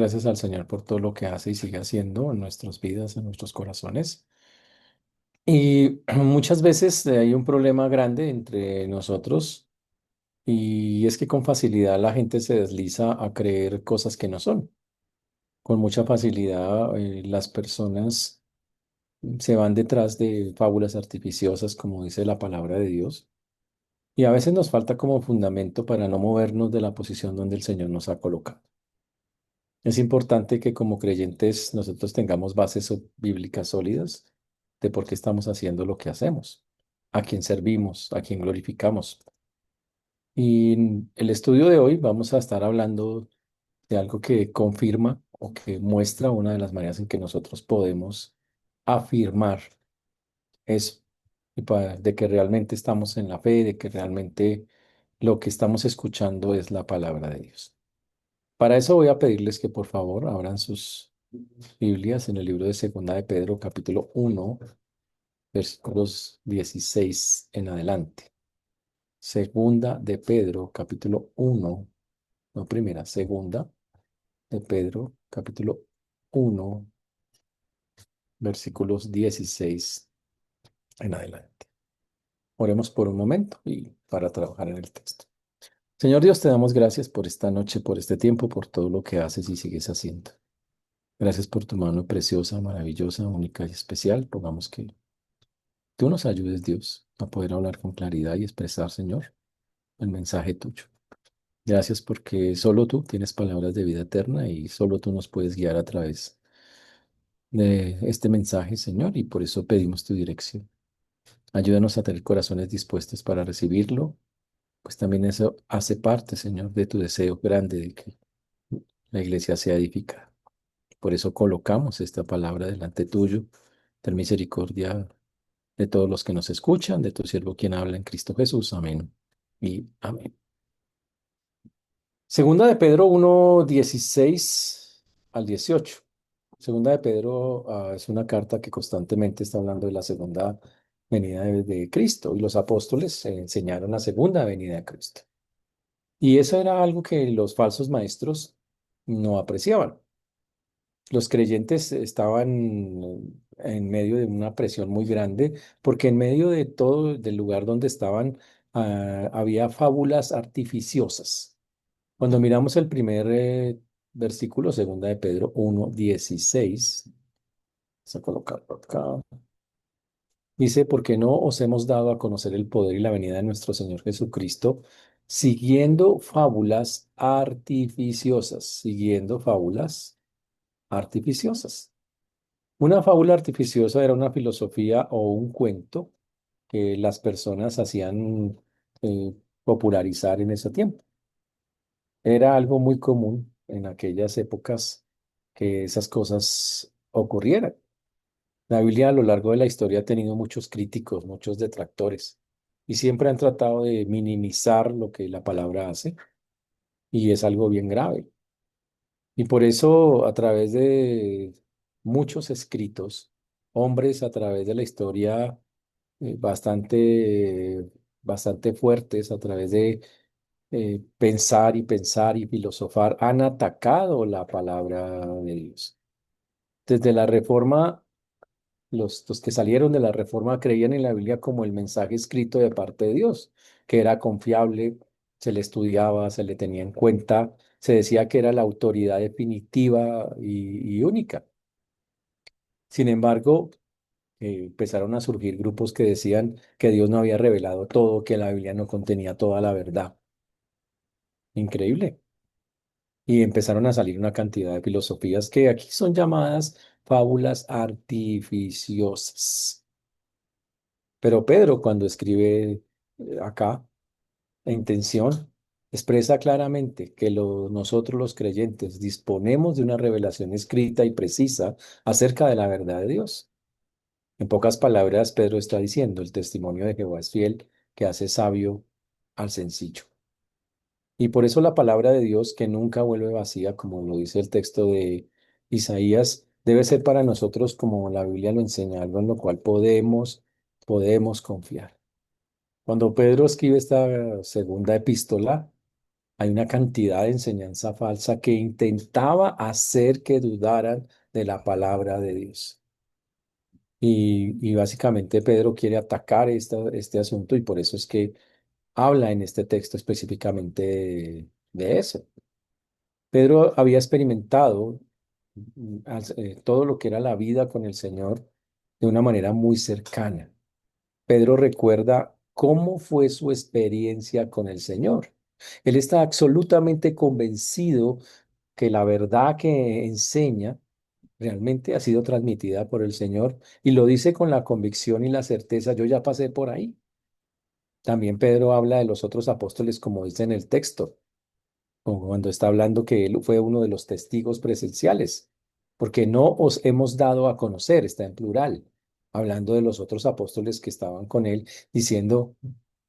gracias al Señor por todo lo que hace y sigue haciendo en nuestras vidas, en nuestros corazones. Y muchas veces hay un problema grande entre nosotros y es que con facilidad la gente se desliza a creer cosas que no son. Con mucha facilidad las personas se van detrás de fábulas artificiosas, como dice la palabra de Dios. Y a veces nos falta como fundamento para no movernos de la posición donde el Señor nos ha colocado. Es importante que como creyentes nosotros tengamos bases bíblicas sólidas de por qué estamos haciendo lo que hacemos, a quién servimos, a quién glorificamos. Y en el estudio de hoy vamos a estar hablando de algo que confirma o que muestra una de las maneras en que nosotros podemos afirmar eso, de que realmente estamos en la fe, de que realmente lo que estamos escuchando es la palabra de Dios. Para eso voy a pedirles que por favor abran sus Biblias en el libro de Segunda de Pedro, capítulo 1, versículos 16 en adelante. Segunda de Pedro, capítulo 1, no primera, segunda de Pedro, capítulo 1, versículos 16 en adelante. Oremos por un momento y para trabajar en el texto. Señor Dios, te damos gracias por esta noche, por este tiempo, por todo lo que haces y sigues haciendo. Gracias por tu mano preciosa, maravillosa, única y especial. Rogamos que tú nos ayudes, Dios, a poder hablar con claridad y expresar, Señor, el mensaje tuyo. Gracias porque solo tú tienes palabras de vida eterna y solo tú nos puedes guiar a través de este mensaje, Señor, y por eso pedimos tu dirección. Ayúdanos a tener corazones dispuestos para recibirlo, pues también eso hace parte, Señor, de tu deseo grande de que la iglesia sea edificada. Por eso colocamos esta palabra delante tuyo. Ten misericordia de todos los que nos escuchan, de tu siervo quien habla en Cristo Jesús. Amén y amén. Segunda de Pedro 1, 16 al 18. Segunda de Pedro es una carta que constantemente está hablando de la segunda venida de Cristo y los apóstoles enseñaron la segunda venida de Cristo. Y eso era algo que los falsos maestros no apreciaban. Los creyentes estaban en medio de una presión muy grande porque en medio de todo, del lugar donde estaban, había fábulas artificiosas. Cuando miramos el primer versículo, segunda de Pedro 1:16, vamos a colocarlo acá. Dice, porque no os hemos dado a conocer el poder y la venida de nuestro Señor Jesucristo, siguiendo fábulas artificiosas, siguiendo fábulas artificiosas. Una fábula artificiosa era una filosofía o un cuento que las personas hacían popularizar en ese tiempo. Era algo muy común en aquellas épocas que esas cosas ocurrieran. La Biblia a lo largo de la historia ha tenido muchos críticos, muchos detractores, y siempre han tratado de minimizar lo que la palabra hace, y es algo bien grave. Y por eso, a través de muchos escritos, hombres a través de la historia bastante fuertes, a través de pensar y filosofar, han atacado la palabra de Dios. Desde la Reforma, los que salieron de la Reforma creían en la Biblia como el mensaje escrito de parte de Dios, que era confiable, se le estudiaba, se le tenía en cuenta, se decía que era la autoridad definitiva y única. Sin embargo, empezaron a surgir grupos que decían que Dios no había revelado todo, que la Biblia no contenía toda la verdad. Increíble. Y empezaron a salir una cantidad de filosofías que aquí son llamadas fábulas artificiosas. Pero Pedro, cuando escribe acá, la intención, expresa claramente que nosotros los creyentes disponemos de una revelación escrita y precisa acerca de la verdad de Dios. En pocas palabras, Pedro está diciendo, el testimonio de Jehová es fiel, que hace sabio al sencillo. Y por eso la palabra de Dios, que nunca vuelve vacía, como lo dice el texto de Isaías, debe ser para nosotros como la Biblia lo enseña, algo en lo cual podemos confiar. Cuando Pedro escribe esta segunda epístola, hay una cantidad de enseñanza falsa que intentaba hacer que dudaran de la palabra de Dios. Y básicamente Pedro quiere atacar este asunto y por eso es que habla en este texto específicamente de eso. Pedro había experimentado todo lo que era la vida con el Señor de una manera muy cercana. Pedro recuerda cómo fue su experiencia con el Señor. Él está absolutamente convencido que la verdad que enseña realmente ha sido transmitida por el Señor y lo dice con la convicción y la certeza, yo ya pasé por ahí. También Pedro habla de los otros apóstoles como dice en el texto, como cuando está hablando que él fue uno de los testigos presenciales, porque no os hemos dado a conocer, está en plural, hablando de los otros apóstoles que estaban con él, diciendo,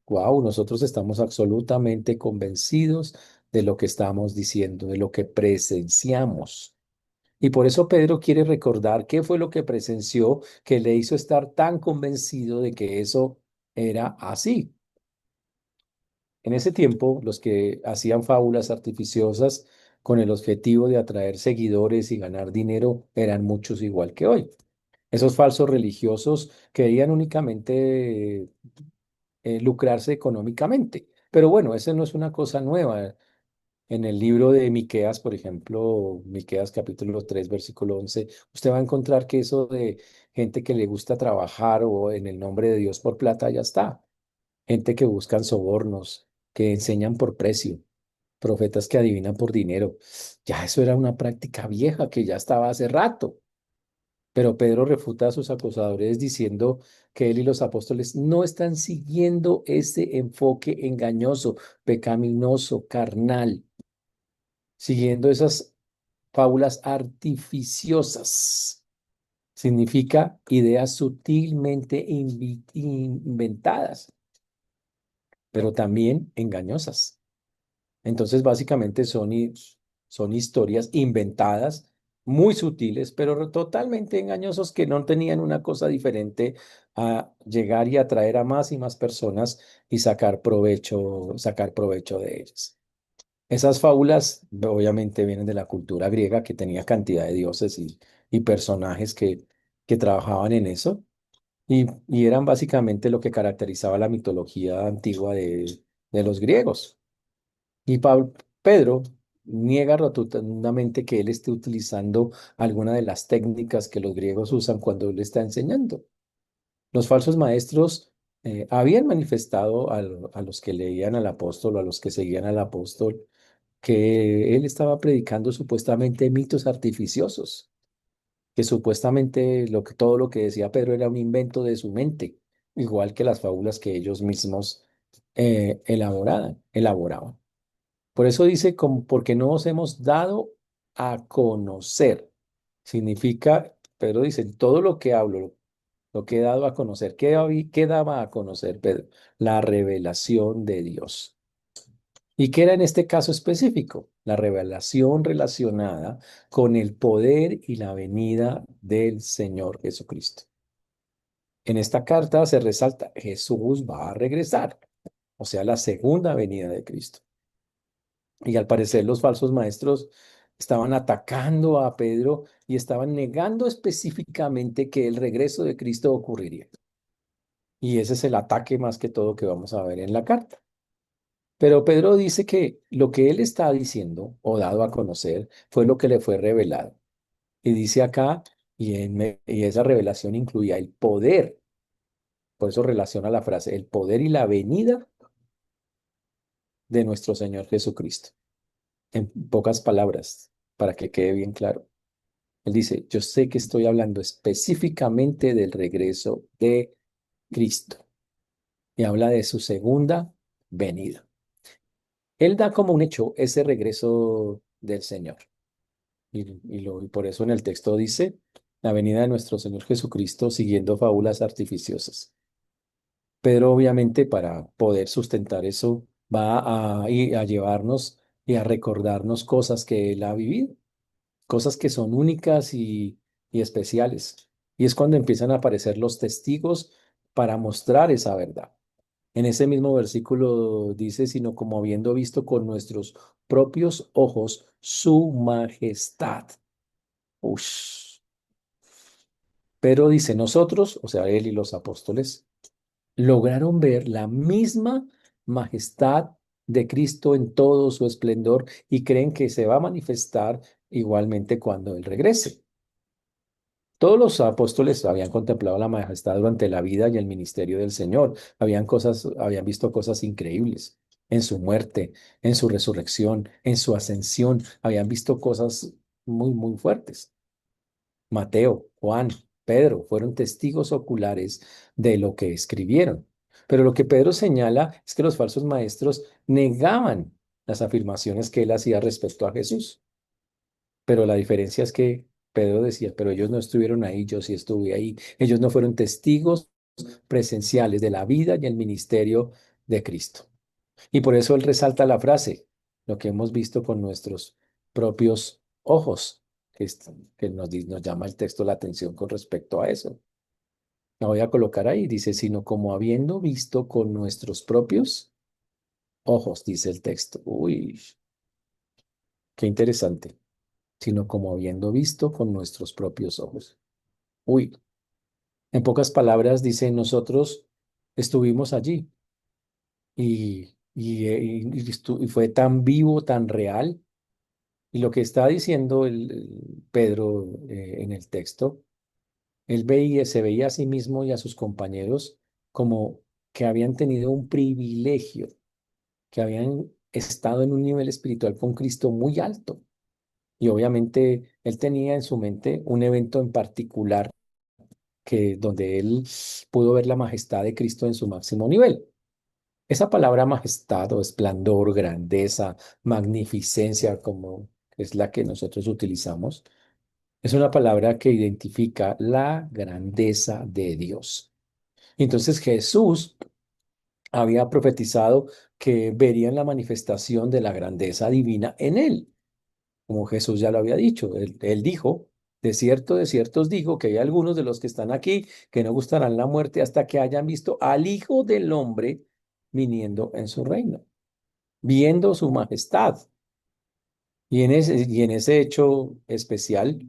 wow, nosotros estamos absolutamente convencidos de lo que estamos diciendo, de lo que presenciamos. Y por eso Pedro quiere recordar qué fue lo que presenció que le hizo estar tan convencido de que eso era así. En ese tiempo, los que hacían fábulas artificiosas con el objetivo de atraer seguidores y ganar dinero eran muchos igual que hoy. Esos falsos religiosos querían únicamente lucrarse económicamente. Pero bueno, eso no es una cosa nueva. En el libro de Miqueas, por ejemplo, Miqueas capítulo 3 versículo 11, usted va a encontrar que eso de gente que le gusta trabajar o en el nombre de Dios por plata, ya está. Gente que buscan sobornos, que enseñan por precio, profetas que adivinan por dinero. Ya eso era una práctica vieja que ya estaba hace rato. Pero Pedro refuta a sus acusadores diciendo que él y los apóstoles no están siguiendo ese enfoque engañoso, pecaminoso, carnal, siguiendo esas fábulas artificiosas. Significa ideas sutilmente inventadas, pero también engañosas. Entonces, básicamente son historias inventadas, muy sutiles, pero totalmente engañosos que no tenían una cosa diferente a llegar y atraer a más y más personas y sacar provecho de ellas. Esas fábulas obviamente vienen de la cultura griega que tenía cantidad de dioses y personajes que trabajaban en eso y eran básicamente lo que caracterizaba la mitología antigua de los griegos. Y Pedro niega rotundamente que él esté utilizando alguna de las técnicas que los griegos usan cuando él está enseñando. Los falsos maestros habían manifestado a los que leían al apóstol o a los que seguían al apóstol que él estaba predicando supuestamente mitos artificiosos, que supuestamente todo lo que decía Pedro era un invento de su mente, igual que las fábulas que ellos mismos elaboraban. Por eso dice, como, porque no os hemos dado a conocer. Significa, Pedro dice, todo lo que hablo, lo que he dado a conocer. ¿Qué daba a conocer Pedro? La revelación de Dios. ¿Y qué era en este caso específico? La revelación relacionada con el poder y la venida del Señor Jesucristo. En esta carta se resalta, Jesús va a regresar, o sea, la segunda venida de Cristo. Y al parecer los falsos maestros estaban atacando a Pedro y estaban negando específicamente que el regreso de Cristo ocurriría. Y ese es el ataque más que todo que vamos a ver en la carta. Pero Pedro dice que lo que él está diciendo o dado a conocer fue lo que le fue revelado. Y dice acá, y esa revelación incluía el poder, por eso relaciona la frase, el poder y la venida de nuestro Señor Jesucristo. En pocas palabras, para que quede bien claro. Él dice, yo sé que estoy hablando específicamente del regreso de Cristo y habla de su segunda venida. Él da como un hecho ese regreso del Señor. Y por eso en el texto dice, la venida de nuestro Señor Jesucristo siguiendo fábulas artificiosas. Pedro obviamente para poder sustentar eso va a llevarnos y a recordarnos cosas que él ha vivido, cosas que son únicas y especiales. Y es cuando empiezan a aparecer los testigos para mostrar esa verdad. En ese mismo versículo dice, sino como habiendo visto con nuestros propios ojos su majestad. Ush. Pero dice, nosotros, o sea, él y los apóstoles, lograron ver la misma majestad de Cristo en todo su esplendor y creen que se va a manifestar igualmente cuando Él regrese. Todos los apóstoles habían contemplado la majestad durante la vida y el ministerio del Señor. Habían visto cosas increíbles en su muerte, en su resurrección, en su ascensión. Habían visto cosas muy, muy fuertes. Mateo, Juan, Pedro fueron testigos oculares de lo que escribieron. Pero lo que Pedro señala es que los falsos maestros negaban las afirmaciones que él hacía respecto a Jesús. Pero la diferencia es que Pedro decía, pero ellos no estuvieron ahí, yo sí estuve ahí. Ellos no fueron testigos presenciales de la vida y el ministerio de Cristo. Y por eso él resalta la frase, lo que hemos visto con nuestros propios ojos, que nos llama el texto la atención con respecto a eso. La voy a colocar ahí, dice, sino como habiendo visto con nuestros propios ojos, dice el texto. Uy, qué interesante. Sino como habiendo visto con nuestros propios ojos. Uy, en pocas palabras dice, nosotros estuvimos allí y fue tan vivo, tan real. Y lo que está diciendo Pedro en el texto, se veía a sí mismo y a sus compañeros como que habían tenido un privilegio, que habían estado en un nivel espiritual con Cristo muy alto. Y obviamente él tenía en su mente un evento en particular donde él pudo ver la majestad de Cristo en su máximo nivel. Esa palabra majestad o esplendor, grandeza, magnificencia, como es la que nosotros utilizamos, es una palabra que identifica la grandeza de Dios. Entonces Jesús había profetizado que verían la manifestación de la grandeza divina en él, como Jesús ya lo había dicho. Él dijo, de cierto os digo que hay algunos de los que están aquí que no gustarán la muerte hasta que hayan visto al Hijo del Hombre viniendo en su reino, viendo su majestad. Y en ese hecho especial,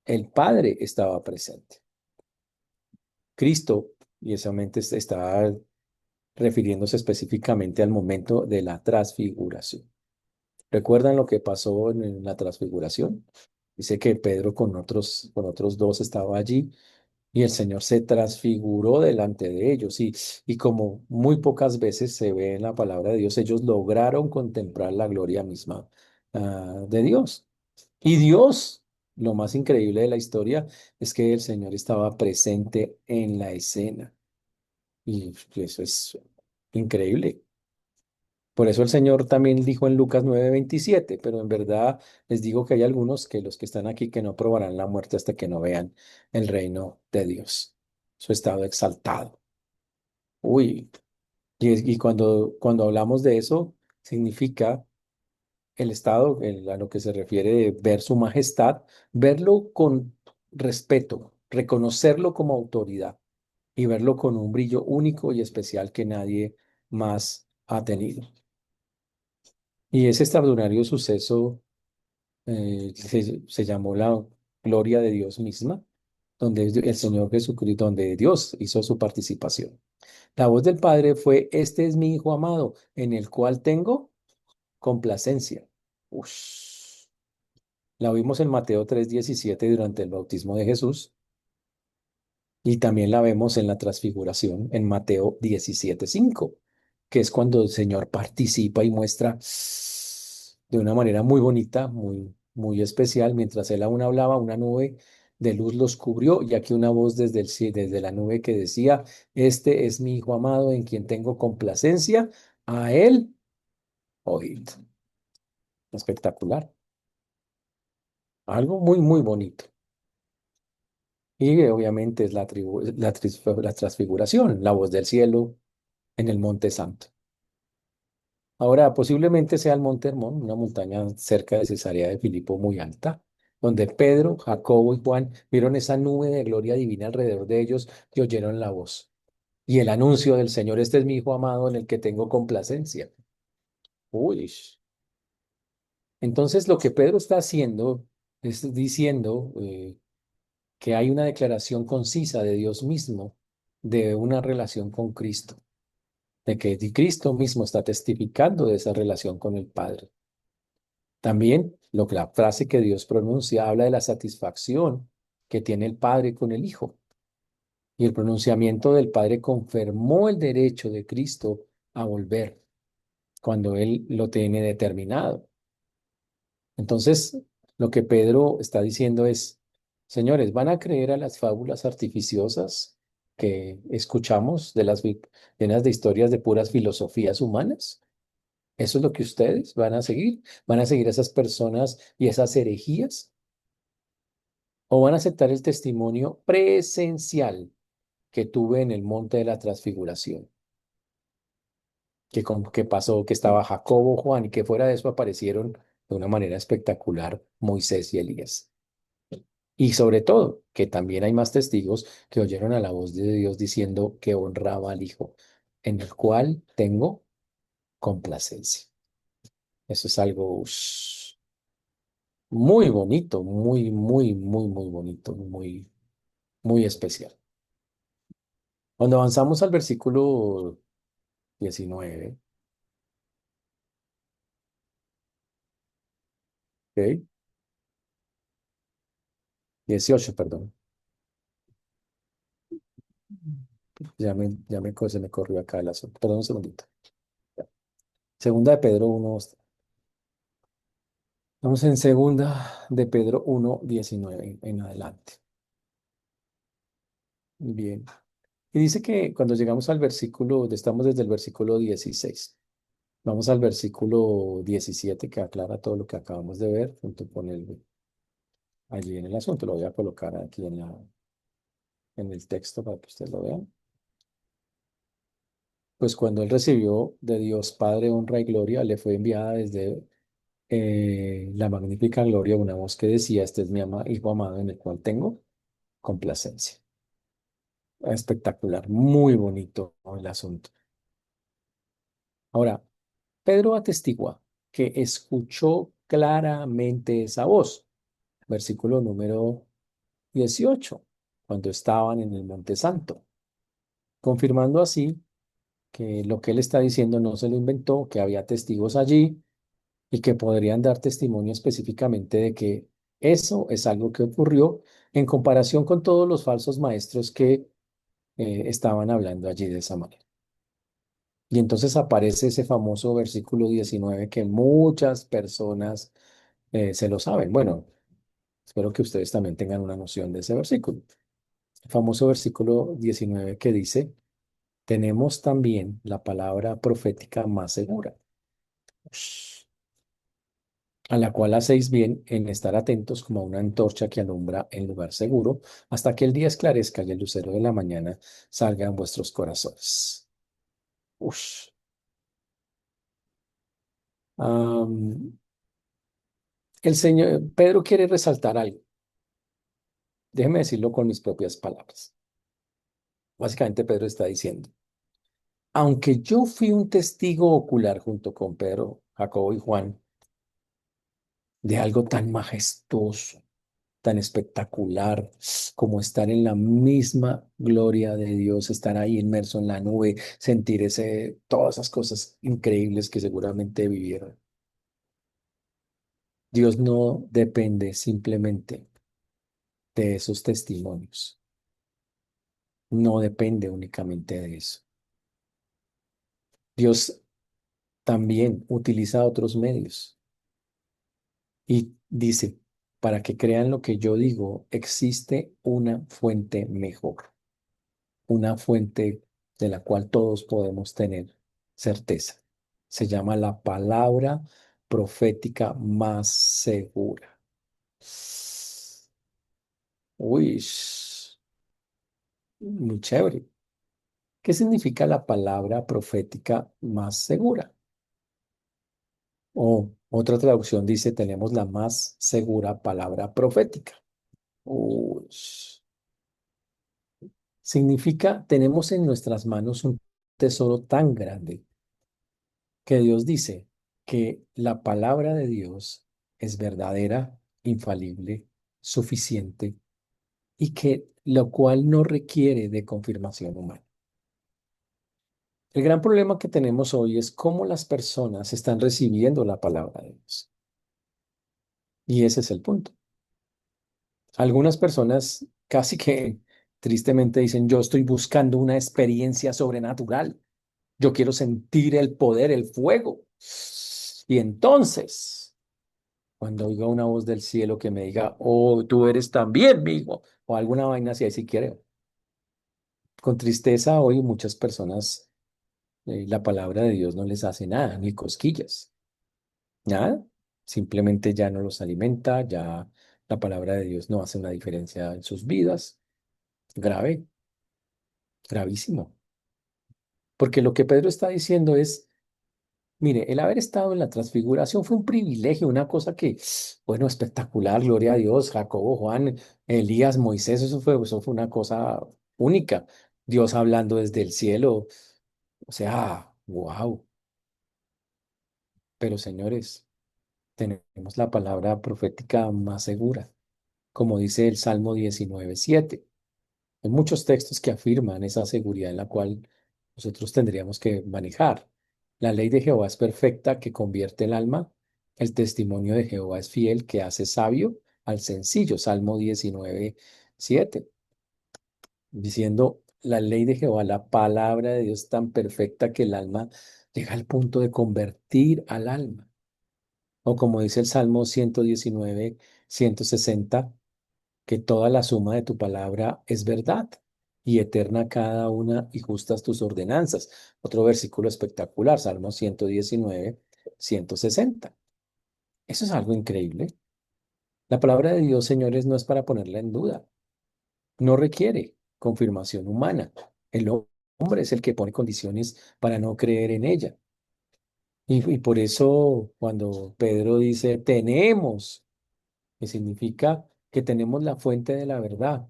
el Padre estaba presente. Cristo, y esa mente está refiriéndose específicamente al momento de la transfiguración. ¿Recuerdan lo que pasó en la transfiguración? Dice que Pedro con otros dos estaba allí y el Señor se transfiguró delante de ellos. Y como muy pocas veces se ve en la palabra de Dios, ellos lograron contemplar la gloria misma de Dios. Y Dios, lo más increíble de la historia es que el Señor estaba presente en la escena. Y eso es increíble. Por eso el Señor también dijo en Lucas 9:27, pero en verdad les digo que hay algunos que los que están aquí que no probarán la muerte hasta que no vean el reino de Dios, su estado exaltado. Uy, y cuando hablamos de eso, significa el estado a lo que se refiere de ver su majestad, verlo con respeto, reconocerlo como autoridad y verlo con un brillo único y especial que nadie más ha tenido. Y ese extraordinario suceso se llamó la gloria de Dios misma, donde el Señor Jesucristo, donde Dios hizo su participación. La voz del Padre fue, este es mi Hijo amado, en el cual tengo complacencia. Ush. La vimos en Mateo 3:17 durante el bautismo de Jesús y también la vemos en la transfiguración en Mateo 17:5, que es cuando el Señor participa y muestra de una manera muy bonita, muy, muy especial. Mientras él aún hablaba, una nube de luz los cubrió y aquí una voz desde la nube que decía, este es mi Hijo amado en quien tengo complacencia, a él oíd. Espectacular, algo muy, muy bonito. Y obviamente es la transfiguración, la voz del cielo en el Monte Santo. Ahora, posiblemente sea el Monte Hermón, una montaña cerca de Cesarea de Filipo muy alta, donde Pedro, Jacobo y Juan vieron esa nube de gloria divina alrededor de ellos y oyeron la voz. Y el anuncio del Señor, este es mi Hijo amado en el que tengo complacencia. Uy. Entonces lo que Pedro está haciendo es diciendo que hay una declaración concisa de Dios mismo de una relación con Cristo, de que Cristo mismo está testificando de esa relación con el Padre. También la frase que Dios pronuncia habla de la satisfacción que tiene el Padre con el Hijo. Y el pronunciamiento del Padre confirmó el derecho de Cristo a volver cuando Él lo tiene determinado. Entonces, lo que Pedro está diciendo es, señores, ¿van a creer a las fábulas artificiosas que escuchamos de las llenas de historias de puras filosofías humanas? ¿Eso es lo que ustedes van a seguir? ¿Van a seguir a esas personas y esas herejías? ¿O van a aceptar el testimonio presencial que tuve en el monte de la transfiguración? Que pasó, que estaba Jacobo, Juan, y que fuera de eso aparecieron de una manera espectacular Moisés y Elías. Y sobre todo, que también hay más testigos que oyeron a la voz de Dios diciendo que honraba al Hijo, en el cual tengo complacencia. Eso es algo muy bonito, muy, muy, muy, muy bonito, muy, muy especial. Cuando avanzamos al versículo 19, ¿ok? 18, perdón. Se me corrió acá el asunto. Perdón un segundito. Segunda de Pedro 1. Vamos en segunda de Pedro 1:19 en adelante. Bien. Y dice que cuando llegamos al versículo, estamos desde el versículo 16. Vamos al versículo 17 que aclara todo lo que acabamos de ver junto con allí en el asunto. Lo voy a colocar aquí en el texto para que ustedes lo vean. Pues cuando él recibió de Dios Padre honra y gloria, le fue enviada desde la magnífica gloria una voz que decía, este es mi hijo amado en el cual tengo complacencia. Espectacular, muy bonito el asunto. Ahora, Pedro atestigua que escuchó claramente esa voz. Versículo número 18, cuando estaban en el Monte Santo, confirmando así que lo que él está diciendo no se lo inventó, que había testigos allí y que podrían dar testimonio específicamente de que eso es algo que ocurrió en comparación con todos los falsos maestros que estaban hablando allí de esa manera. Y entonces aparece ese famoso versículo 19 que muchas personas se lo saben. Bueno, espero que ustedes también tengan una noción de ese versículo. El famoso versículo 19 que dice, tenemos también la palabra profética más segura, a la cual hacéis bien en estar atentos como a una antorcha que alumbra en lugar seguro, hasta que el día esclarezca y el lucero de la mañana salga en vuestros corazones. Ush. Am, el Señor, Pedro quiere resaltar algo. Déjeme decirlo con mis propias palabras. Básicamente Pedro está diciendo, aunque yo fui un testigo ocular junto con Pedro, Jacobo y Juan de algo tan majestuoso, tan espectacular como estar en la misma gloria de Dios, estar ahí inmerso en la nube, sentir todas esas cosas increíbles que seguramente vivieron. Dios no depende simplemente de esos testimonios, no depende únicamente de eso. Dios también utiliza otros medios y dice, para que crean lo que yo digo, existe una fuente mejor, una fuente de la cual todos podemos tener certeza. Se llama la palabra profética más segura. Uy, muy chévere. ¿Qué significa la palabra profética más segura? O otra traducción dice, tenemos la más segura palabra profética. Uy, Significa, tenemos en nuestras manos un tesoro tan grande que Dios dice que la palabra de Dios es verdadera, infalible, suficiente y que lo cual no requiere de confirmación humana. El gran problema que tenemos hoy es cómo las personas están recibiendo la palabra de Dios. Y ese es el punto. Algunas personas casi que tristemente dicen, yo estoy buscando una experiencia sobrenatural. Yo quiero sentir el poder, el fuego. Y entonces, cuando oiga una voz del cielo que me diga, oh, tú eres también mi hijo, o alguna vaina así, ahí sí quiero. Con tristeza, hoy muchas personas, la palabra de Dios no les hace nada, ni cosquillas, nada. Simplemente ya no los alimenta, ya la palabra de Dios no hace una diferencia en sus vidas. Grave, gravísimo. Porque lo que Pedro está diciendo es, mire, el haber estado en la transfiguración fue un privilegio, una cosa que, bueno, espectacular, gloria a Dios, Jacobo, Juan, Elías, Moisés, eso fue una cosa única. Dios hablando desde el cielo, o sea, wow. Pero señores, tenemos la palabra profética más segura, como dice el Salmo 19:7. Hay muchos textos que afirman esa seguridad en la cual nosotros tendríamos que manejar. La ley de Jehová es perfecta, que convierte el alma. El testimonio de Jehová es fiel, que hace sabio al sencillo. Salmo 19:7. Diciendo, la ley de Jehová, la palabra de Dios tan perfecta que el alma llega al punto de convertir al alma. O como dice el Salmo 119:160, que toda la suma de tu palabra es verdad y eterna cada una y justas tus ordenanzas. Otro versículo espectacular, Salmo 119:160. Eso es algo increíble. La palabra de Dios, señores, no es para ponerla en duda. No requiere confirmación humana. El hombre es el que pone condiciones para no creer en ella. Y por eso cuando Pedro dice, tenemos, que significa que tenemos la fuente de la verdad,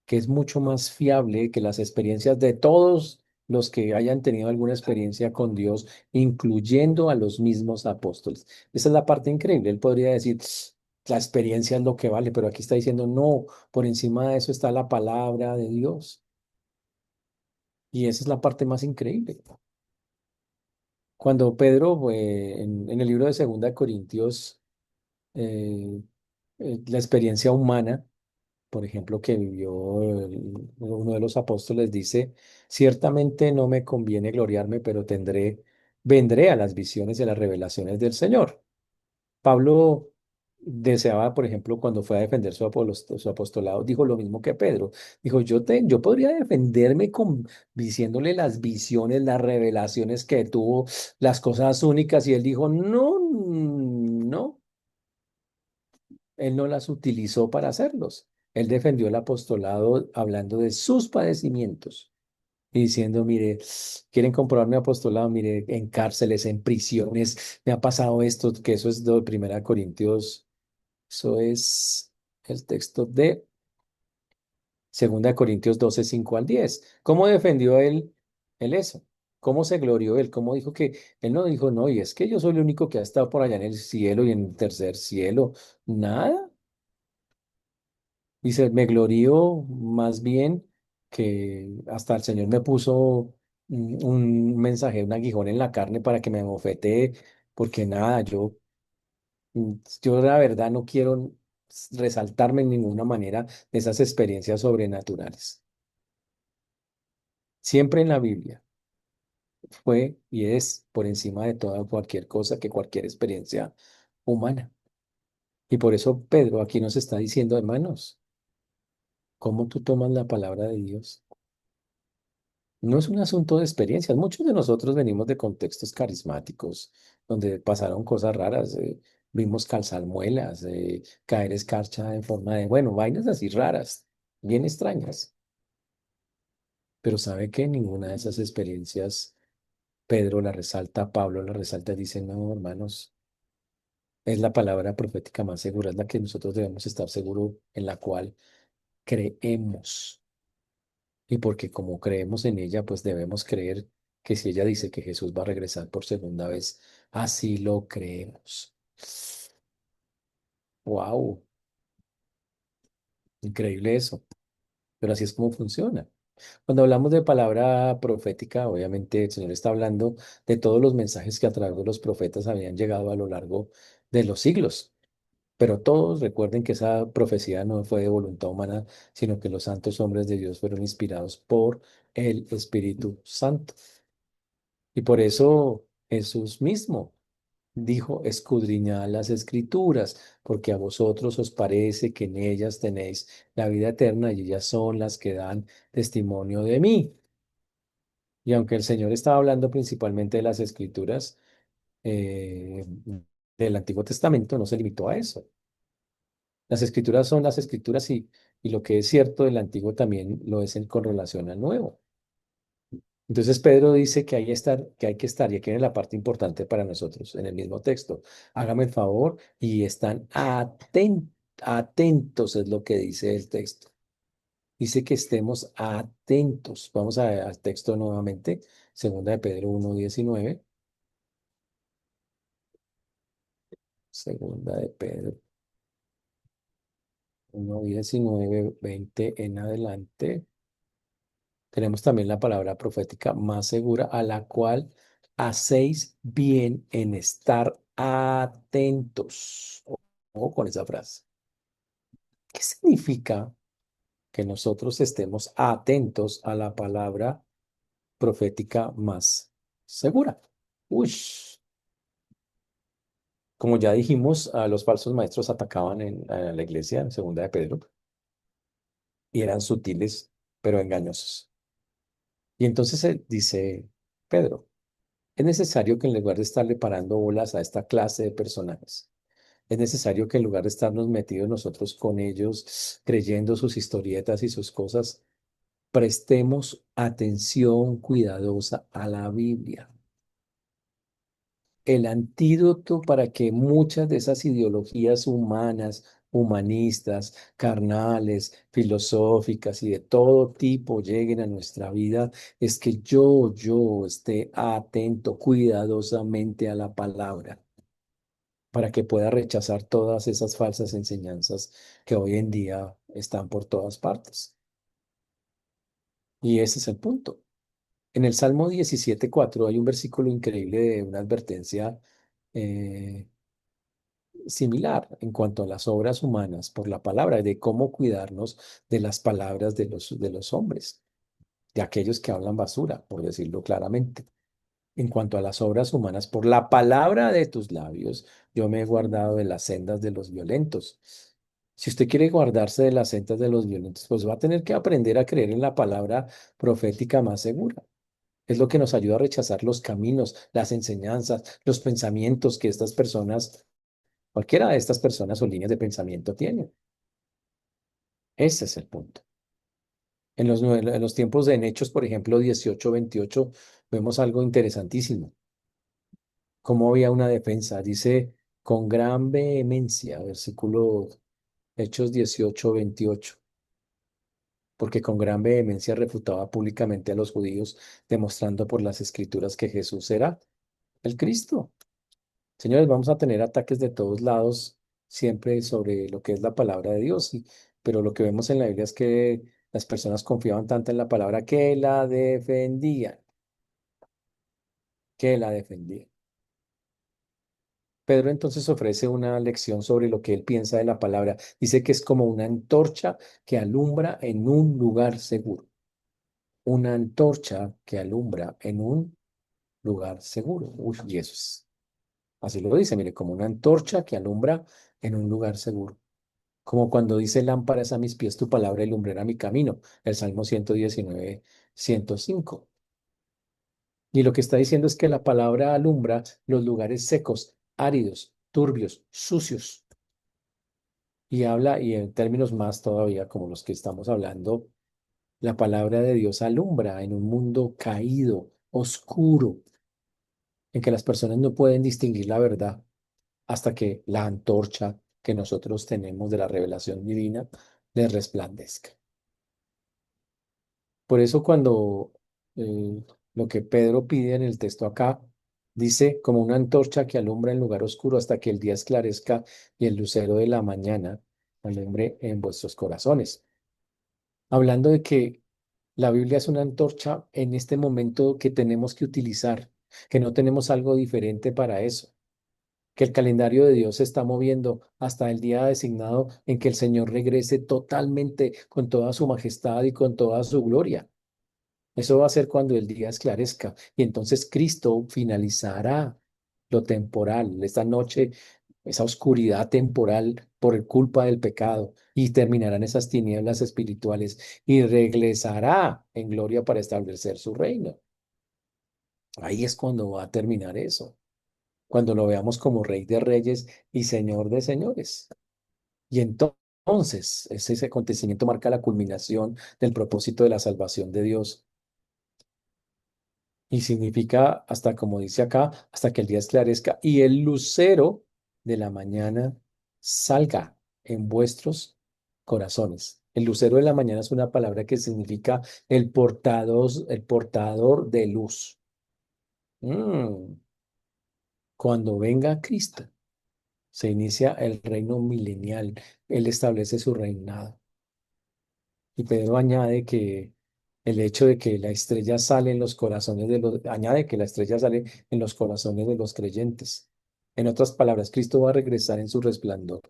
que es mucho más fiable que las experiencias de todos los que hayan tenido alguna experiencia con Dios, incluyendo a los mismos apóstoles. Esa es la parte increíble. Él podría decir, la experiencia es lo que vale, pero aquí está diciendo, no, por encima de eso está la palabra de Dios. Y esa es la parte más increíble. Cuando Pedro, en el libro de Segunda de Corintios, eh, la experiencia humana, por ejemplo, que vivió uno de los apóstoles, dice, ciertamente no me conviene gloriarme, pero vendré a las visiones y a las revelaciones del Señor. Pablo deseaba, por ejemplo, cuando fue a defender su apostolado, dijo lo mismo que Pedro. Dijo, yo podría defenderme diciéndole las visiones, las revelaciones que tuvo, las cosas únicas, y él dijo, no, no. Él no las utilizó para hacerlos. Él defendió el apostolado hablando de sus padecimientos y diciendo, mire, quieren comprobar mi apostolado, mire, en cárceles, en prisiones, me ha pasado esto, que eso es de Primera Corintios, eso es el texto de Segunda de Corintios 12:5 al 10. ¿Cómo defendió él eso? ¿Cómo se glorió él? ¿Cómo dijo que él no dijo, no, y es que yo soy el único que ha estado por allá en el cielo y en el tercer cielo? Nada. Dice, me glorío más bien que hasta el Señor me puso un mensaje, un aguijón en la carne para que me bofetee, porque nada, yo la verdad no quiero resaltarme en ninguna manera de esas experiencias sobrenaturales. Siempre en la Biblia fue y es por encima de toda cualquier cosa que cualquier experiencia humana. Y por eso Pedro aquí nos está diciendo, hermanos, ¿cómo tú tomas la palabra de Dios? No es un asunto de experiencias. Muchos de nosotros venimos de contextos carismáticos donde pasaron cosas raras. Vimos calzalmuelas, caer escarcha en forma de, bueno, vainas así raras, bien extrañas. Pero sabe que ninguna de esas experiencias Pedro la resalta, Pablo la resalta, dice, no, hermanos, es la palabra profética más segura, es la que nosotros debemos estar seguros, en la cual creemos. y porque como creemos en ella, pues debemos creer que si ella dice que Jesús va a regresar por segunda vez, así lo creemos. Wow, increíble eso, pero así es como funciona. Cuando hablamos de palabra profética, obviamente el Señor está hablando de todos los mensajes que a través de los profetas habían llegado a lo largo de los siglos. Pero todos recuerden que esa profecía no fue de voluntad humana, sino que los santos hombres de Dios fueron inspirados por el Espíritu Santo. Y por eso Jesús mismo dijo, escudriñad las escrituras, porque a vosotros os parece que en ellas tenéis la vida eterna y ellas son las que dan testimonio de mí. Y aunque el Señor estaba hablando principalmente de las escrituras eh, del Antiguo Testamento, no se limitó a eso. Las escrituras son las escrituras y lo que es cierto del Antiguo también lo es con relación al Nuevo. Entonces Pedro dice que que hay que estar, y aquí viene la parte importante para nosotros en el mismo texto. Hágame el favor y están atentos, es lo que dice el texto. Dice que estemos atentos. Vamos al texto nuevamente, segunda de Pedro 1:19. Segunda de Pedro 1:19, 20 en adelante. Tenemos también la palabra profética más segura, a la cual hacéis bien en estar atentos. Ojo con esa frase. ¿Qué significa que nosotros estemos atentos a la palabra profética más segura? Uy, como ya dijimos, a los falsos maestros atacaban a la iglesia en segunda de Pedro y eran sutiles, pero engañosos. Y entonces dice Pedro. Es necesario que en lugar de estarle parando bolas a esta clase de personajes, es necesario que en lugar de estarnos metidos nosotros con ellos, creyendo sus historietas y sus cosas, prestemos atención cuidadosa a la Biblia. El antídoto para que muchas de esas ideologías humanas, humanistas, carnales, filosóficas y de todo tipo lleguen a nuestra vida es que yo esté atento cuidadosamente a la palabra para que pueda rechazar todas esas falsas enseñanzas que hoy en día están por todas partes. Y ese es el punto. En el Salmo 17:4 hay un versículo increíble de una advertencia eh, similar en cuanto a las obras humanas por la palabra, de cómo cuidarnos de las palabras de los hombres, de aquellos que hablan basura, por decirlo claramente. En cuanto a las obras humanas, por la palabra de tus labios, yo me he guardado de las sendas de los violentos. Si usted quiere guardarse de las sendas de los violentos, pues va a tener que aprender a creer en la palabra profética más segura. Es lo que nos ayuda a rechazar los caminos, las enseñanzas, los pensamientos que estas personas, cualquiera de estas personas o líneas de pensamiento tienen. Ese es el punto. En los tiempos de Hechos, por ejemplo, 18:28, vemos algo interesantísimo. Cómo había una defensa. Dice, con gran vehemencia, versículo Hechos 18:28, porque con gran vehemencia refutaba públicamente a los judíos, demostrando por las escrituras que Jesús era el Cristo. Señores, vamos a tener ataques de todos lados siempre sobre lo que es la palabra de Dios, pero lo que vemos en la Biblia es que las personas confiaban tanto en la palabra que la defendían. Pedro entonces ofrece una lección sobre lo que él piensa de la palabra. Dice que es como una antorcha que alumbra en un lugar seguro. Una antorcha que alumbra en un lugar seguro. Uy, y eso es, así lo dice, mire, como una antorcha que alumbra en un lugar seguro. Como cuando dice lámparas a mis pies tu palabra y lumbrera mi camino. El Salmo 119, 105. Y lo que está diciendo es que la palabra alumbra los lugares secos, áridos, turbios, sucios. Y habla, y en términos más todavía como los que estamos hablando, la palabra de Dios alumbra en un mundo caído, oscuro, en que las personas no pueden distinguir la verdad hasta que la antorcha que nosotros tenemos de la revelación divina les resplandezca. Por eso cuando lo que Pedro pide en el texto acá, dice como una antorcha que alumbra en lugar oscuro hasta que el día esclarezca y el lucero de la mañana alumbre en vuestros corazones. Hablando de que la Biblia es una antorcha en este momento que tenemos que utilizar, que no tenemos algo diferente para eso, que el calendario de Dios se está moviendo hasta el día designado en que el Señor regrese totalmente con toda su majestad y con toda su gloria. Eso va a ser cuando el día esclarezca y entonces Cristo finalizará lo temporal, esta noche, esa oscuridad temporal por culpa del pecado y terminarán esas tinieblas espirituales y regresará en gloria para establecer su reino. Ahí es cuando va a terminar eso, cuando lo veamos como Rey de Reyes y Señor de Señores. Y entonces ese acontecimiento marca la culminación del propósito de la salvación de Dios. Y significa hasta, como dice acá, hasta que el día esclarezca y el lucero de la mañana salga en vuestros corazones. El lucero de la mañana es una palabra que significa el portador de luz. Mm, Cuando venga Cristo, se inicia el reino milenial. Él establece su reinado. Y Pedro añade que el hecho de que la estrella sale en los corazones añade que la estrella sale en los corazones de los creyentes. En otras palabras, Cristo va a regresar en su resplandor,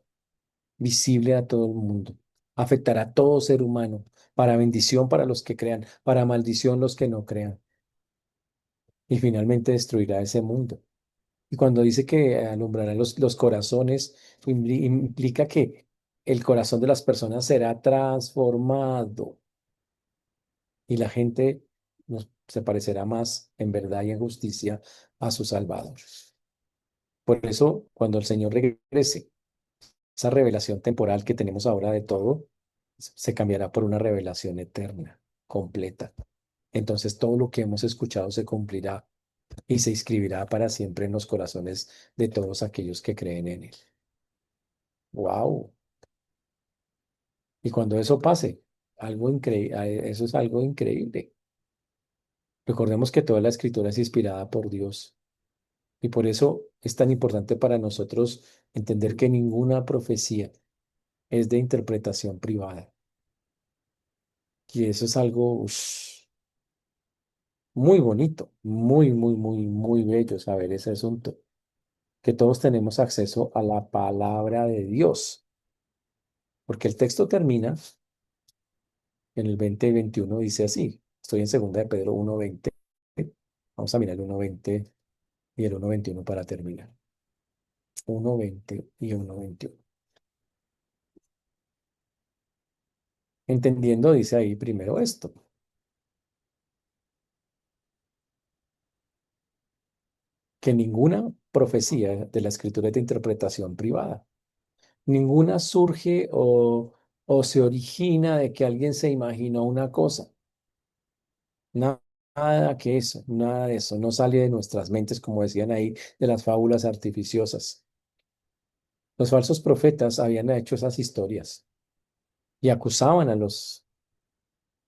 visible a todo el mundo. Afectará a todo ser humano, para bendición para los que crean, para maldición los que no crean. Y finalmente destruirá ese mundo. Y cuando dice que alumbrará los corazones, implica que el corazón de las personas será transformado y la gente se parecerá más en verdad y en justicia a su Salvador. Por eso, cuando el Señor regrese, esa revelación temporal que tenemos ahora de todo, se cambiará por una revelación eterna, completa. Entonces todo lo que hemos escuchado se cumplirá y se inscribirá para siempre en los corazones de todos aquellos que creen en Él. ¡Wow! Y cuando eso pase, algo increíble, eso es algo increíble. Recordemos que toda la escritura es inspirada por Dios. Y por eso es tan importante para nosotros entender que ninguna profecía es de interpretación privada. Y eso es algo muy bonito, muy bello saber ese asunto, que todos tenemos acceso a la palabra de Dios, porque el texto termina en el 20 y 21, dice así, estoy en segunda de Pedro 1:20, vamos a mirar el 1:20 y el 1:21 para terminar. 1:20 y 1:21. Entendiendo, dice ahí primero esto, que ninguna profecía de la escritura es de interpretación privada. Ninguna surge o se origina de que alguien se imaginó una cosa. Nada que eso, nada de eso. No sale de nuestras mentes, como decían ahí, de las fábulas artificiosas. Los falsos profetas habían hecho esas historias y acusaban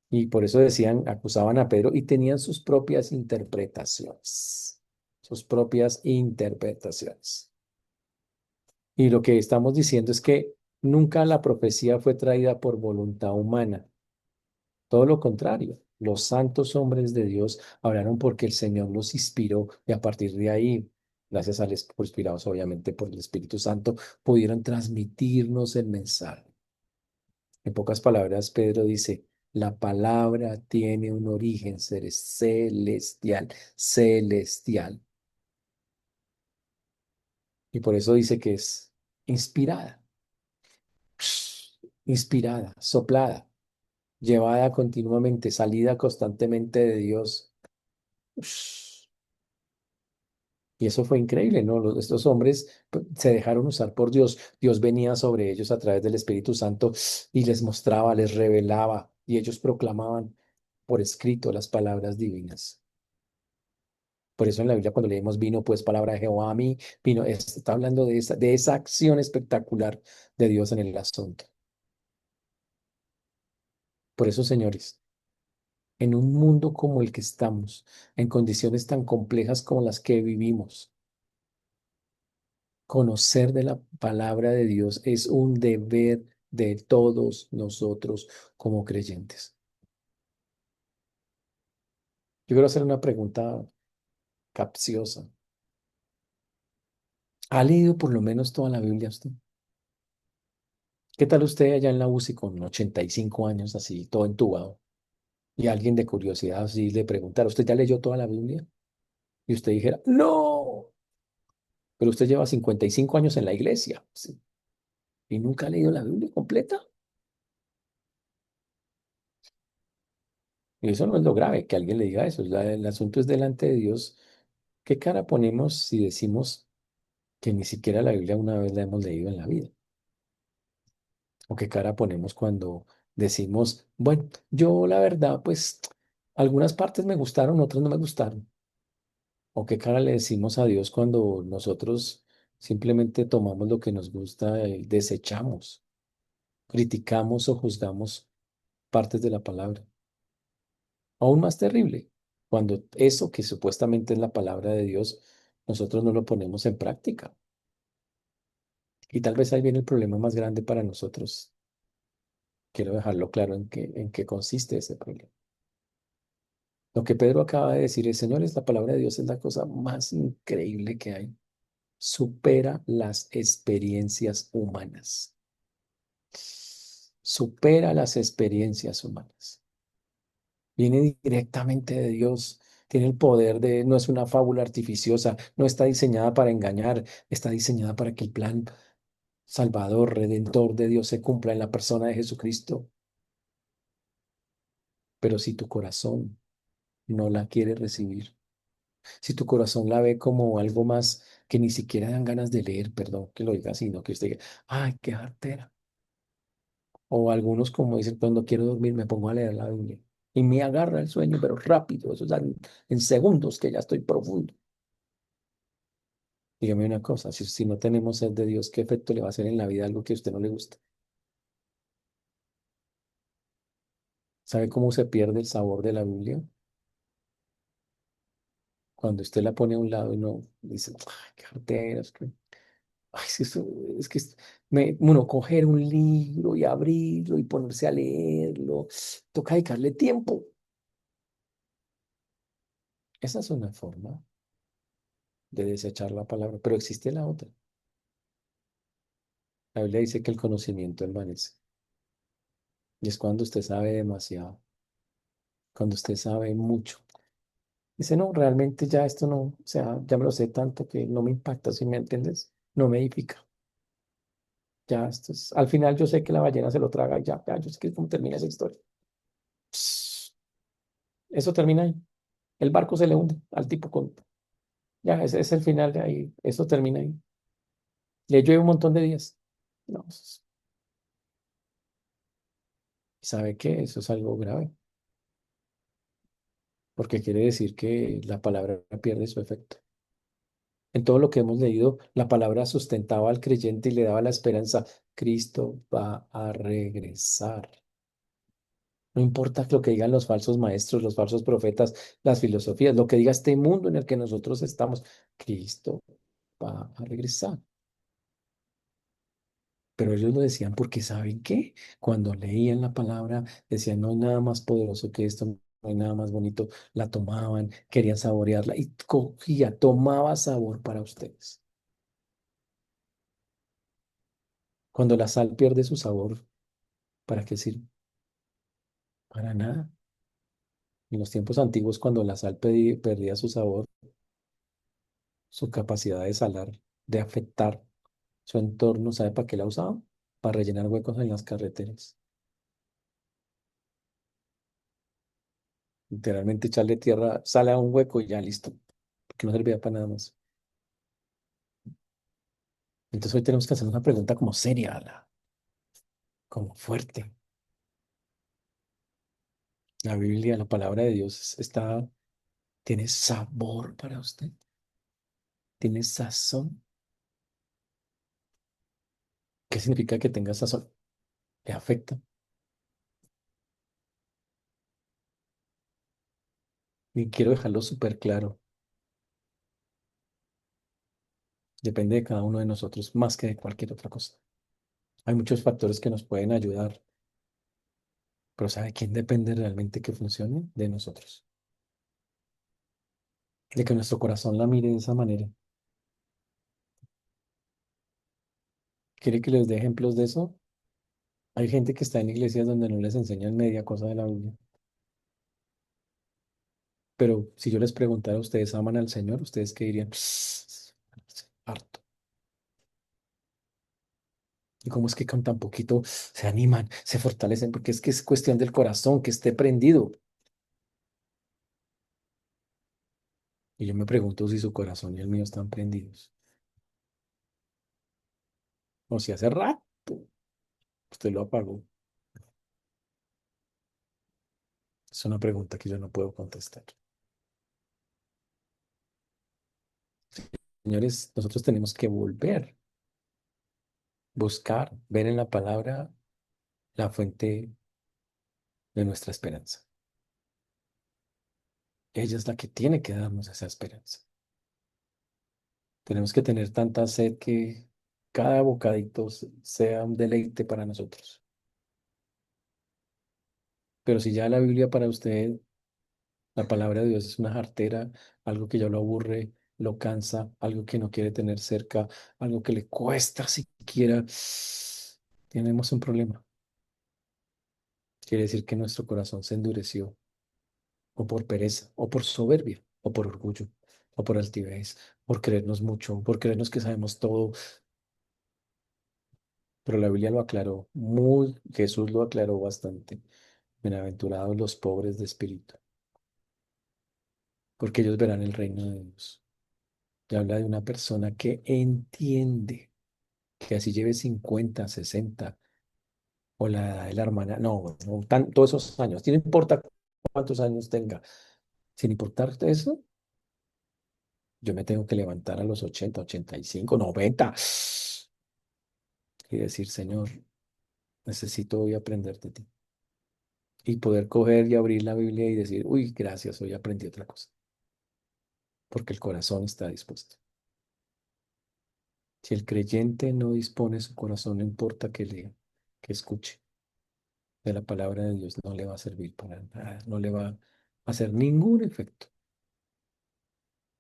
y por eso decían, acusaban a Pedro y tenían sus propias interpretaciones. Sus propias interpretaciones. Y lo que estamos diciendo es que nunca la profecía fue traída por voluntad humana. Todo lo contrario, los santos hombres de Dios hablaron porque el Señor los inspiró y a partir de ahí, gracias a los inspirados obviamente por el Espíritu Santo, pudieron transmitirnos el mensaje. En pocas palabras, Pedro dice, la palabra tiene un origen celestial, celestial. Y por eso dice que es inspirada, inspirada, soplada, llevada continuamente, salida constantemente de Dios. Y eso fue increíble, ¿no? Estos hombres se dejaron usar por Dios. Dios venía sobre ellos a través del Espíritu Santo y les mostraba, les revelaba, y ellos proclamaban por escrito las palabras divinas. Por eso en la Biblia cuando leemos vino, pues palabra de Jehová a mí, vino, está hablando de esa acción espectacular de Dios en el asunto. Por eso, señores. en un mundo como el que estamos, en condiciones tan complejas como las que vivimos. Conocer de la palabra de Dios es un deber de todos nosotros como creyentes. Yo quiero hacer una pregunta capciosa. ¿Ha leído por lo menos toda la Biblia usted? ¿Qué tal usted allá en la UCI con 85 años, así, todo entubado? Y alguien de curiosidad así le preguntara, ¿usted ya leyó toda la Biblia? Y usted dijera, no, pero usted lleva 55 años en la iglesia, sí, y nunca ha leído la Biblia completa. Y eso no es lo grave, que alguien le diga eso. El asunto es delante de Dios. ¿Qué cara ponemos si decimos que ni siquiera la Biblia una vez la hemos leído en la vida? ¿O qué cara ponemos cuando decimos, bueno, yo la verdad, pues algunas partes me gustaron, otras no me gustaron? ¿O qué cara le decimos a Dios cuando nosotros simplemente tomamos lo que nos gusta y desechamos, criticamos o juzgamos partes de la palabra? Aún más terrible, cuando eso que supuestamente es la palabra de Dios, nosotros no lo ponemos en práctica. Y tal vez ahí viene el problema más grande para nosotros. Quiero dejarlo claro en qué consiste ese problema. Lo que Pedro acaba de decir es, señores, la palabra de Dios es la cosa más increíble que hay. Supera las experiencias humanas. Supera las experiencias humanas. Viene directamente de Dios. Tiene el poder de, no es una fábula artificiosa, no está diseñada para engañar, está diseñada para que el plan salvador, redentor de Dios se cumpla en la persona de Jesucristo. Pero si tu corazón no la quiere recibir, si tu corazón la ve como algo más que ni siquiera dan ganas de leer, perdón que lo diga así, no que usted diga, ay, qué jartera. O algunos, como dicen, cuando quiero dormir me pongo a leer la Biblia y me agarra el sueño, pero rápido, eso es en segundos que ya estoy profundo. Dígame una cosa, si no tenemos sed de Dios, ¿qué efecto le va a hacer en la vida algo que a usted no le gusta? ¿Sabe cómo se pierde el sabor de la Biblia? Cuando usted la pone a un lado y no dice, ay, qué jartera, ay, si eso, es que uno coger un libro y abrirlo y ponerse a leerlo, toca dedicarle tiempo. Esa es una forma de desechar la palabra, pero existe la otra. La Biblia dice que el conocimiento envanece. Y es cuando usted sabe demasiado, cuando usted sabe mucho. Dice, no, realmente ya esto no, o sea, ya me lo sé tanto que no me impacta, ¿si me entiendes? No me edifica. Ya esto es, al final yo sé que la ballena se lo traga y ya, yo sé que cómo termina esa historia. Pss, eso termina ahí. El barco se le hunde al tipo con, ya, ese es el final de ahí, eso termina ahí. Le llueve un montón de días. No, ¿sabe qué? Eso es algo grave, porque quiere decir que la palabra pierde su efecto. En todo lo que hemos leído, la palabra sustentaba al creyente y le daba la esperanza. Cristo va a regresar. No importa lo que digan los falsos maestros, los falsos profetas, las filosofías, lo que diga este mundo en el que nosotros estamos, Cristo va a regresar. Pero ellos lo decían porque ¿saben qué? Cuando leían la palabra, decían, no hay nada más poderoso que esto, no hay nada más bonito. La tomaban, querían saborearla y cogía, tomaba sabor para ustedes. Cuando la sal pierde su sabor, ¿para qué sirve? Para nada. En los tiempos antiguos, cuando la sal perdía su sabor, su capacidad de salar, de afectar su entorno, ¿sabe para qué la usaban? Para rellenar huecos en las carreteras. Literalmente echarle tierra, sale a un hueco y ya listo, porque no servía para nada más. Entonces hoy tenemos que hacer una pregunta como seria, como fuerte. La Biblia, la palabra de Dios tiene sabor para usted, tiene sazón. ¿Qué significa que tenga sazón? Le afecta. Y quiero dejarlo súper claro. Depende de cada uno de nosotros más que de cualquier otra cosa. Hay muchos factores que nos pueden ayudar, pero ¿sabe quién depende realmente que funcione? De nosotros. De que nuestro corazón la mire de esa manera. ¿Quiere que les dé ejemplos de eso? Hay gente que está en iglesias donde no les enseñan media cosa de la Biblia. Pero si yo les preguntara, ¿ustedes aman al Señor? ¿Ustedes qué dirían? Harto. ¿Y cómo es que con tan poquito se animan, se fortalecen? Porque es que es cuestión del corazón, que esté prendido. Y yo me pregunto si su corazón y el mío están prendidos. O si hace rato usted lo apagó. Es una pregunta que yo no puedo contestar. Señores, nosotros tenemos que volver, buscar, ver en la palabra la fuente de nuestra esperanza. Ella es la que tiene que darnos esa esperanza. Tenemos que tener tanta sed que cada bocadito sea un deleite para nosotros. Pero si ya la Biblia para usted, la palabra de Dios es una jartera, algo que ya lo aburre, lo cansa, algo que no quiere tener cerca, algo que le cuesta siquiera, tenemos un problema. Quiere decir que nuestro corazón se endureció, o por pereza, o por soberbia, o por orgullo, o por altivez, por creernos mucho, por creernos que sabemos todo. Pero la Biblia lo aclaró Jesús lo aclaró bastante. Bienaventurados los pobres de espíritu, porque ellos verán el reino de Dios. Y habla de una persona que entiende que así lleve 50, 60 o la edad de la hermana, no todos esos años, no importa cuántos años tenga, sin importar eso, yo me tengo que levantar a los 80, 85, 90 y decir, Señor, necesito hoy aprender de ti. Y poder coger y abrir la Biblia y decir, uy, gracias, hoy aprendí otra cosa, porque el corazón está dispuesto. Si el creyente no dispone su corazón, no importa que lea, que escuche de la palabra de Dios, no le va a servir para nada, no le va a hacer ningún efecto.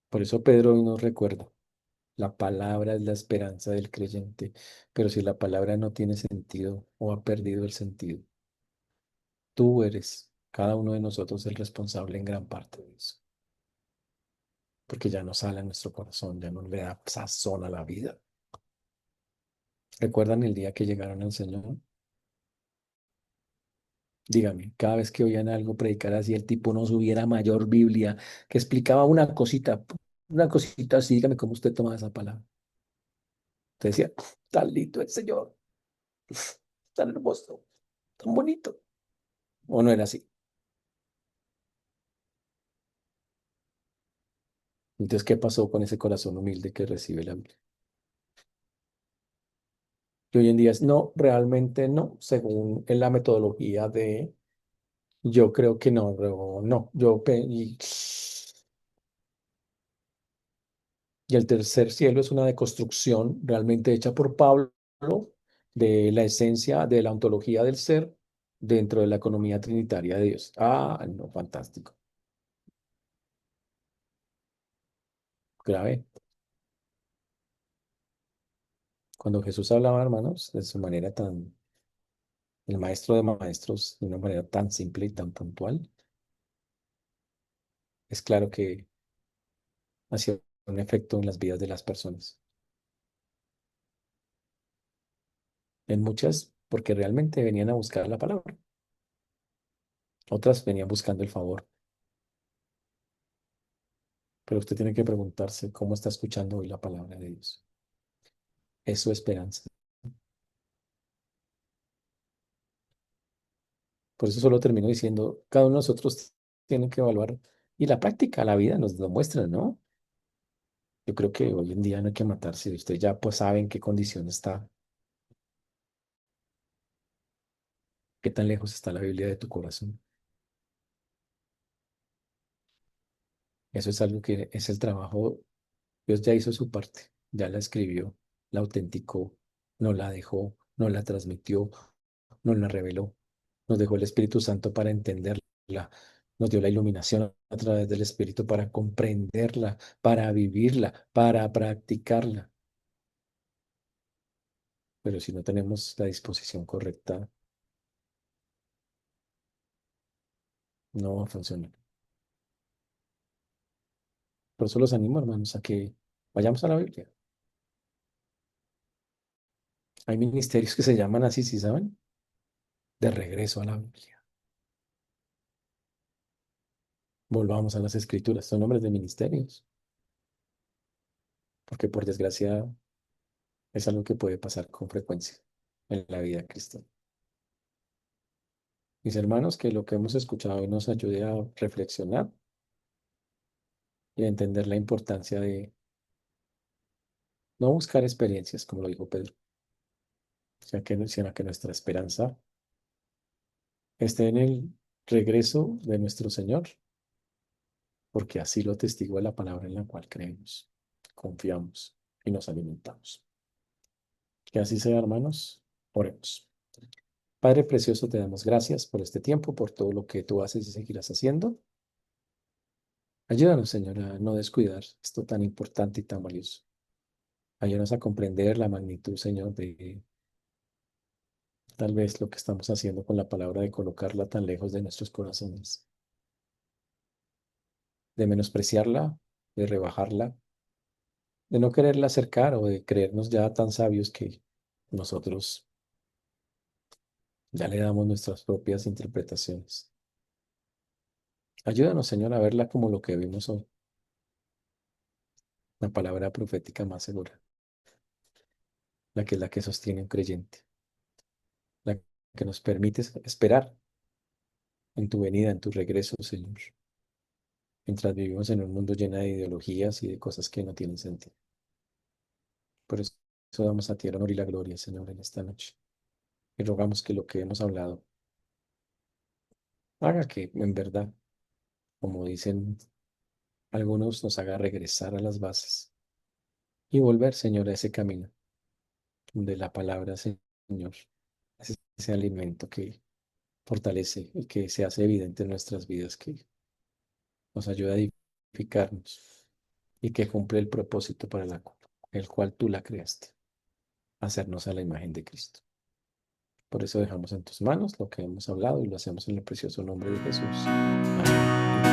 Por eso Pedro hoy nos recuerda, la palabra es la esperanza del creyente, pero si la palabra no tiene sentido o ha perdido el sentido, tú eres, cada uno de nosotros, el responsable en gran parte de eso, porque ya no sale a nuestro corazón, ya no le da sazón a la vida. ¿Recuerdan el día que llegaron al Señor? Dígame, cada vez que oían algo predicar así, el tipo no subiera mayor Biblia, que explicaba una cosita así, dígame cómo usted toma esa palabra. Usted decía, tan lindo el Señor, tan hermoso, tan bonito. ¿O no era así? Entonces, ¿qué pasó con ese corazón humilde que recibe la Biblia? Y hoy en día es, no, realmente no, según en la metodología de, yo creo que no, no, y el tercer cielo es una deconstrucción realmente hecha por Pablo de la esencia de la ontología del ser dentro de la economía trinitaria de Dios. Ah, no, fantástico. Grave. Cuando Jesús hablaba, hermanos, de su manera tan, el maestro de maestros, de una manera tan simple y tan puntual, es claro que hacía un efecto en las vidas de las personas. En muchas, porque realmente venían a buscar la palabra. Otras venían buscando el favor. Pero usted tiene que preguntarse cómo está escuchando hoy la palabra de Dios. Es su esperanza. Por eso solo termino diciendo, cada uno de nosotros tiene que evaluar y la práctica, la vida nos lo muestra, ¿no? Yo creo que hoy en día no hay que matarse. Usted ya pues sabe en qué condición está, qué tan lejos está la Biblia de tu corazón. Eso es algo que es el trabajo. Dios ya hizo su parte, ya la escribió, la autenticó, nos la dejó, nos la transmitió, nos la reveló, nos dejó el Espíritu Santo para entenderla, nos dio la iluminación a través del Espíritu para comprenderla, para vivirla, para practicarla. Pero si no tenemos la disposición correcta, no va a funcionar. Por eso los animo, hermanos, a que vayamos a la Biblia. Hay ministerios que se llaman así, ¿sí saben? De regreso a la Biblia. Volvamos a las Escrituras, son nombres de ministerios, porque por desgracia es algo que puede pasar con frecuencia en la vida cristiana. Mis hermanos, que lo que hemos escuchado hoy nos ayude a reflexionar y a entender la importancia de no buscar experiencias, como lo dijo Pedro, sino que nuestra esperanza esté en el regreso de nuestro Señor, porque así lo testigua la palabra en la cual creemos, confiamos y nos alimentamos. Que así sea, hermanos. Oremos. Padre precioso, te damos gracias por este tiempo, por todo lo que tú haces y seguirás haciendo. Ayúdanos, Señor, a no descuidar esto tan importante y tan valioso. Ayúdanos a comprender la magnitud, Señor, de tal vez lo que estamos haciendo con la palabra de colocarla tan lejos de nuestros corazones, de menospreciarla, de rebajarla, de no quererla acercar o de creernos ya tan sabios que nosotros ya le damos nuestras propias interpretaciones. Ayúdanos, Señor, a verla como lo que vimos hoy, la palabra profética más segura, la que es la que sostiene un creyente, la que nos permite esperar en tu venida, en tu regreso, Señor, mientras vivimos en un mundo lleno de ideologías y de cosas que no tienen sentido. Por eso damos a ti el honor y la gloria, Señor, en esta noche. Y rogamos que lo que hemos hablado haga que, en verdad, como dicen algunos, nos haga regresar a las bases y volver, Señor, a ese camino de la palabra, Señor, ese alimento que fortalece y que se hace evidente en nuestras vidas, que nos ayuda a edificarnos y que cumple el propósito para el cual tú la creaste, hacernos a la imagen de Cristo. Por eso dejamos en tus manos lo que hemos hablado y lo hacemos en el precioso nombre de Jesús. Amén.